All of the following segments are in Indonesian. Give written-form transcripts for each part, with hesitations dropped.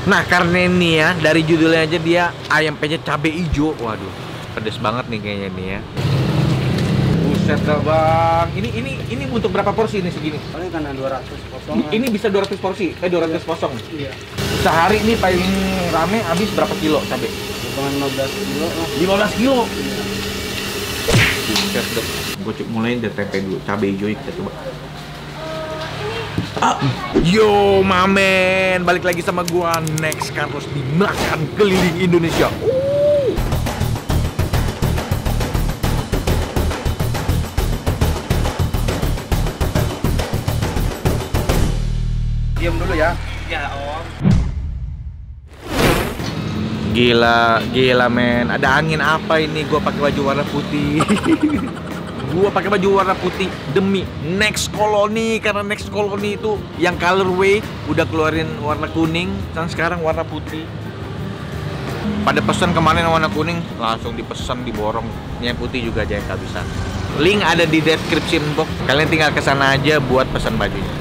Nah, karena ini ya, dari judulnya aja dia ayam penyet cabe ijo. Waduh, pedes banget nih kayaknya nih ya. Buset dah, Bang. Ini untuk berapa porsi ini segini? Paling karena 200 potong. Ini bisa 200 porsi, 200 potong. Iya. Sehari ini paling rame habis berapa kilo cabe? Potongan 15 kilo lah. 15 kilo. Iya. Buset dah. Gue mulai dari tempe dulu, cabe hijau kita coba. Yo mamen, balik lagi sama gua Next Carlos di Makan Keliling Indonesia. Diam dulu ya. Ya om. Gila men. Ada angin apa ini? Gua pakai baju warna putih. Gua pakai baju warna putih demi Next Colony, karena Next Colony itu yang colorway udah keluarin warna kuning dan sekarang warna putih. Pada pesan kemarin warna kuning, langsung dipesan diborong. Yang putih juga aja yang kehabisan. Link ada di description box. Kalian tinggal kesana aja buat pesan bajunya.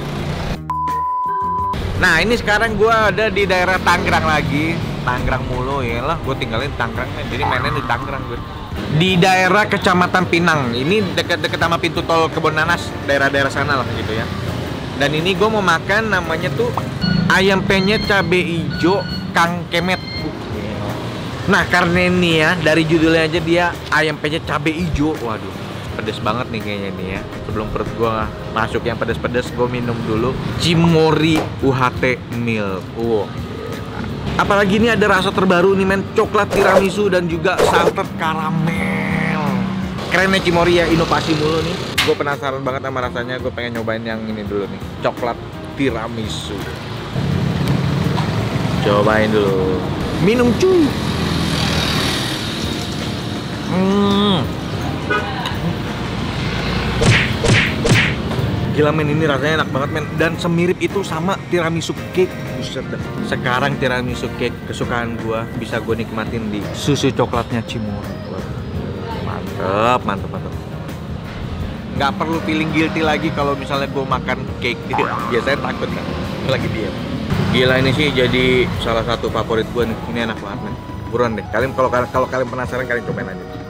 Nah ini sekarang gua ada di daerah Tangerang lagi. Tangerang mulu ya lah, gue tinggalin Tangerang, jadi mainnya di Tangerang gue. Di daerah Kecamatan Pinang, ini dekat-dekat sama pintu tol Kebon Nanas, daerah-daerah sana lah gitu ya. Dan ini gue mau makan namanya tuh ayam penyet cabe ijo Kang Kemet. Nah karena ini ya, dari judulnya aja dia ayam penyet cabe ijo. Waduh, pedes banget nih kayaknya nih ya. Sebelum perut gue masuk yang pedes-pedes, gue minum dulu Cimory UHT Milk. Wow. Apalagi ini ada rasa terbaru nih men, coklat tiramisu dan juga salted karamel. Keren ya Cimory ya, inovasi mulu nih. Gue penasaran banget sama rasanya, gue pengen nyobain yang ini dulu nih, coklat tiramisu. Cobain dulu. Minum cuy. Gila men, ini rasanya enak banget men. Dan semirip itu sama tiramisu cake. Buset dah. Sekarang tiramisu cake kesukaan gua bisa gue nikmatin di susu coklatnya Cimory. Mantep, mantep, mantep. Nggak perlu feeling guilty lagi kalau misalnya gue makan cake. Biasanya takut kan, lagi diam. Gila ini sih jadi salah satu favorit gue nih. Ini enak banget men. Buruan deh. Kalian kalau kalian penasaran, kalian cobain aja.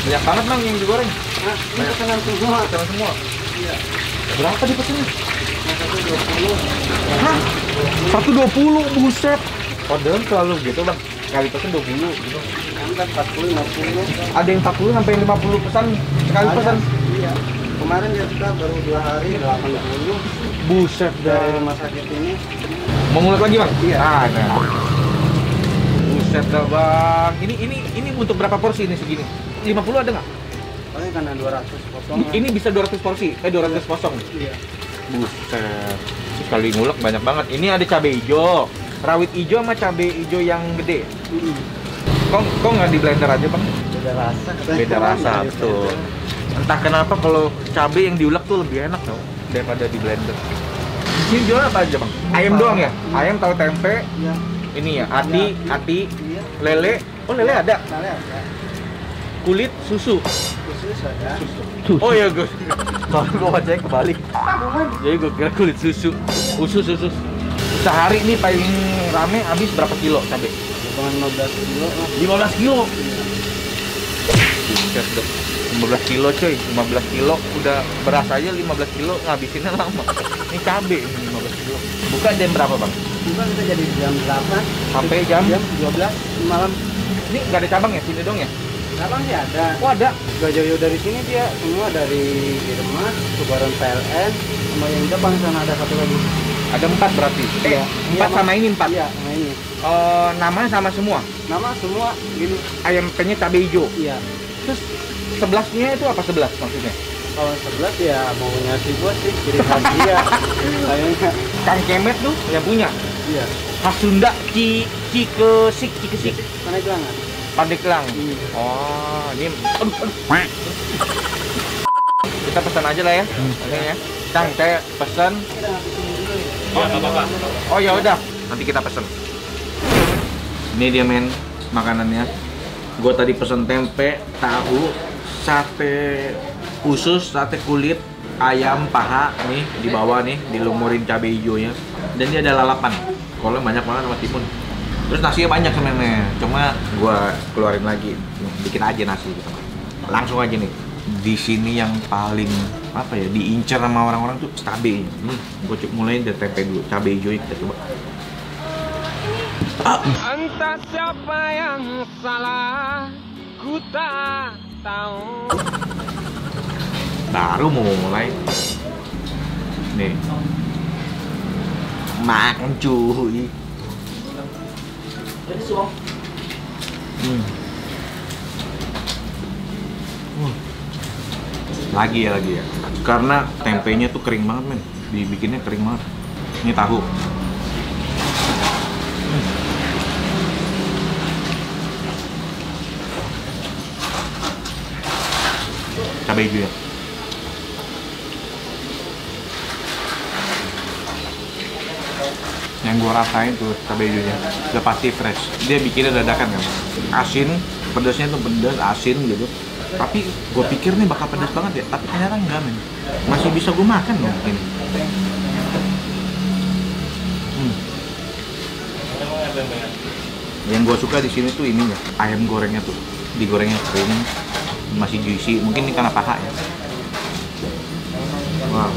Banyak banget Bang yang digoreng. Nah, ini pesanan semua. Pesanan semua. Iya. Berapa dipesannya? Hah? 120, buset. Orderan selalu gitu Bang. Kali pesan 20 gitu. Angkat 40, 50. Ada yang 40 sampai 50 pesan sekali pesan. Iya. Kemarin dia sudah baru 2 hari 80. Buset Dari dah. rumah sakit ini. Mau ngulik lagi Bang? Iya. Nah. Buset dah Bang. Ini untuk berapa porsi ini segini? 50 ada nggak? Paling karena 200 potong. Ini bisa 200 porsi, 200 potong. Iya. Buset. Sekali ngulek banyak banget. Ini ada cabai hijau, rawit hijau sama cabai hijau yang gede. Kok nggak di blender aja Bang? Beda rasa. Beda rasa tuh. Entah kenapa kalau cabai yang diulek tuh lebih enak tau daripada di blender. Ini jual apa aja Bang? Ayam doang ya? Ayam, tahu tempe. Iya. Ini ya, ati, Iya. lele. Oh lele ada. Lele ada. Kulit, susu. Khusus ada. Oh iya Gus. Soalnya gue bacanya kebalik. Jadi gue kira kulit susu. Susu. Sehari ini paling rame habis berapa kilo cabai? Potongan 15 kilo lah. 15 kilo. Buset deh. 15 kilo coy, 15 kilo udah beras aja 15 kilo ngabisinnya lama. Ini cabai ini 15 kilo. Buka jam berapa Bang? Bukan kita jadi jam 8 Sampai jam 12 malam. Ini nggak ada cabang ya, sini dong ya? Cabang sih ada. Oh ada. Gak jauh dari sini dia semua dari Irmas, Kebaran PLN, sama yang depan sana ada satu lagi. Ada 4 berarti. Iya. 4 sama ini 4. Iya, sama ini. Namanya sama semua. Nama semua gini. Ayam penyet cabai hijau. Iya. Terus 11-nya itu apa 11 maksudnya? Kalau 11 ya mau ngasih buat sih kiriman dia. Kayaknya. Kang Kemet tuh yang punya. Iya. Khas Sunda, Cikesik. Mana gelangan? Pandeglang. Ini. Oh, ini aduh. Kita pesan aja lah ya. Oke ya. Kang, saya pesan Kita ngabisin dulu ya. Iya, nggak apa-apa. Oh ya udah, nanti kita pesen. Ini dia men makanannya. Gue tadi pesen tempe, tahu, sate usus, sate kulit, ayam paha nih di bawah nih dilumurin cabai hijaunya. Dan dia ada lalapan. Kolnya banyak banget sama timun. Terus nasinya banyak sebenarnya. Cuma gue keluarin lagi, bikin aja nasi gitu. Langsung aja nih. Di sini yang paling apa ya diincar sama orang-orang tuh cabai. Gue mulai dari tempe dulu, cabai hijau kita coba. Entah siapa yang salah, ku tak tahu. Baru mau mulai. Nih. Makan cuy. Lagi ya. Karena tempenya tuh kering banget men. Dibikinnya kering banget. Ini tahu. Cabai hijau ya. Yang gua rasain tuh cabai hijaunya udah pasti fresh. Dia bikinnya dadakan kan. Asin, pedasnya tuh pedas, asin gitu. Tapi gue pikir nih bakal pedas banget ya, tapi ternyata enggak men. Masih bisa gue makan loh ini. Yang gue suka di sini tuh ininya, ayam gorengnya tuh digorengnya kering, masih juicy. Mungkin ini karena paha ya. Wow.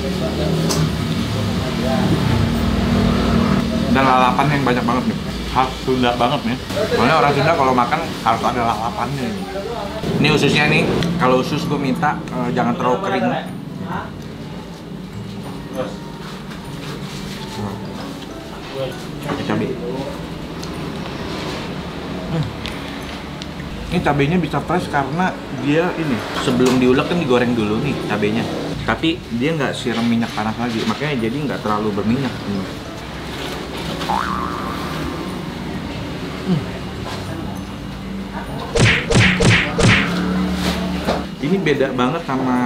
Dan lalapan yang banyak banget nih. Khas Sunda banget nih. Soalnya orang Sunda kalau makan harus ada lalapannya. Ini ususnya nih, kalau usus gue minta jangan terlalu kering. Cabai. Ini cabainya bisa fresh karena dia ini sebelum diulek kan digoreng dulu nih cabainya. Tapi dia nggak siram minyak panas lagi, makanya jadi nggak terlalu berminyak. Ini beda banget sama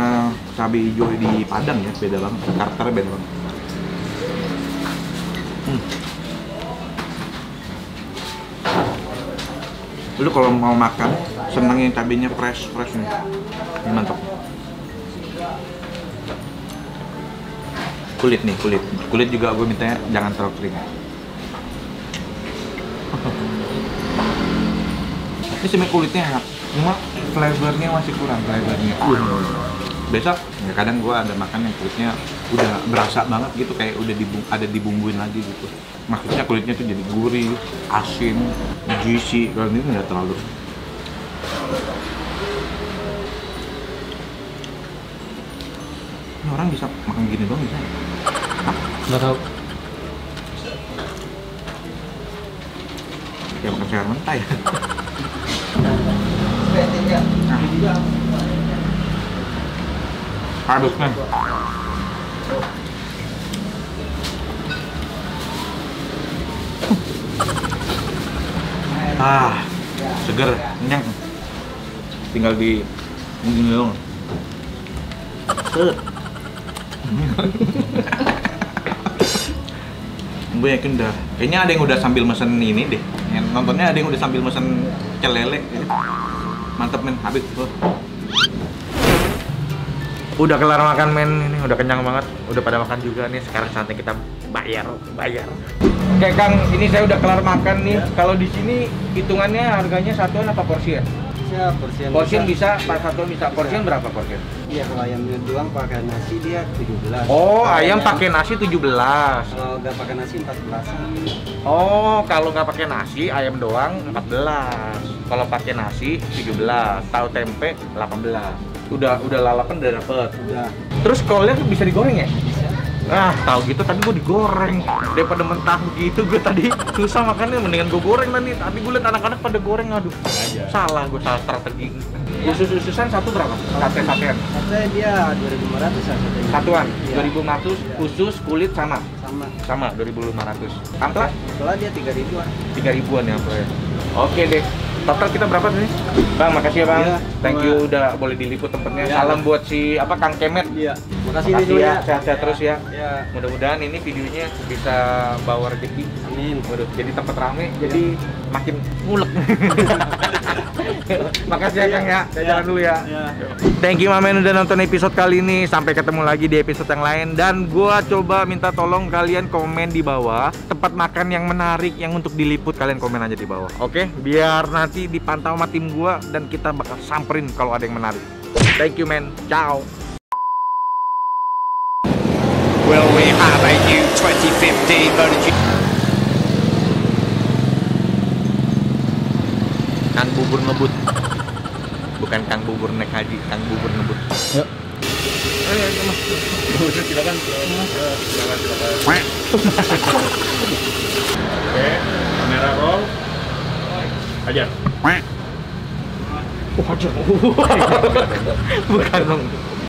cabai hijau di Padang ya, beda banget, karakternya beda banget. Lu kalau mau makan, senengin cabainya fresh nih. Ini mantap. Kulit juga gue mintanya jangan terlalu kering. Ini sebenarnya kulitnya enak, cuma flavornya masih kurang flavornya. Biasa ya kadang gue ada makan yang kulitnya udah berasa banget gitu, kayak udah ada dibumbuin lagi gitu. Maksudnya kulitnya tuh jadi gurih, asin, juicy. Kalau ini nggak terlalu. Ini orang bisa makan gini doang bisa? Nggak tahu. Kayak makan sayur mentah ya. Habis men. Seger, kenyang. Tinggal di ini dong. Gue yakin udah. Kayaknya ada yang udah sambil mesen ini deh. Yang nontonnya ada yang udah sambil mesen celele. Mantep men, habis tuh. Udah kelar makan men, ini udah kenyang banget, udah pada makan juga nih. Sekarang saatnya kita bayar. Oke Kang, ini saya udah kelar makan nih. Kalau di sini hitungannya harganya satuan apa porsian? Ya, porsian. Porsian bisa, pas satuan bisa. Porsian berapa porsian? Iya, kalau ayamnya doang pakai nasi dia 17. Oh, ayam pakai nasi 17. Kalau nggak pakai nasi 14. Oh, kalau nggak pakai nasi ayam doang 14. Kalau pakai nasi 17. Tahu tempe 18. Udah lalapan udah dapet. Udah. Terus kolnya bisa digoreng ya? Bisa. Tahu gitu tadi gue digoreng daripada mentah begitu. Gue tadi susah makannya, mendingan gue goreng nanti. Tapi gue liat anak-anak pada goreng, aduh. Salah strategi. Usus-ususan satu berapa? Sate-satean? Sate dia 2.500 ya satenya. Satuan? Iya. 2.500, usus, kulit sama? Sama, 2.500. Ampla? Ampla dia 3.000-an. 3.000-an ya Ampla ya? Oke deh. Total kita berapa nih? Bang, makasih ya Bang. Iya, Thank you udah boleh diliput tempatnya. Iya. Salam buat si Kang Kemet. Iya. Makasih Makasih Wisnu ya, sehat-sehat terus ya. Ya. Mudah-mudahan ini videonya bisa bawa rezeki. Amin. Waduh, jadi tempat rame, jadi makin ngulek. Makasih ya Kang ya, saya jalan dulu ya. Ya. Thank you Mamen udah nonton episode kali ini. Sampai ketemu lagi di episode yang lain. Dan gua coba minta tolong kalian komen di bawah tempat makan yang menarik yang untuk diliput, kalian komen aja di bawah. Oke? Biar nanti dipantau sama tim gua dan kita bakal samperin kalau ada yang menarik. Thank you men. Ciao. Will we have a new 2015 MotoGP? Kang Bubur ngebut. Bukan Kang Bubur naik haji, Kang Bubur ngebut. Yuk. Silakan. Oke, kamera roll. Ajar. Bukan dong.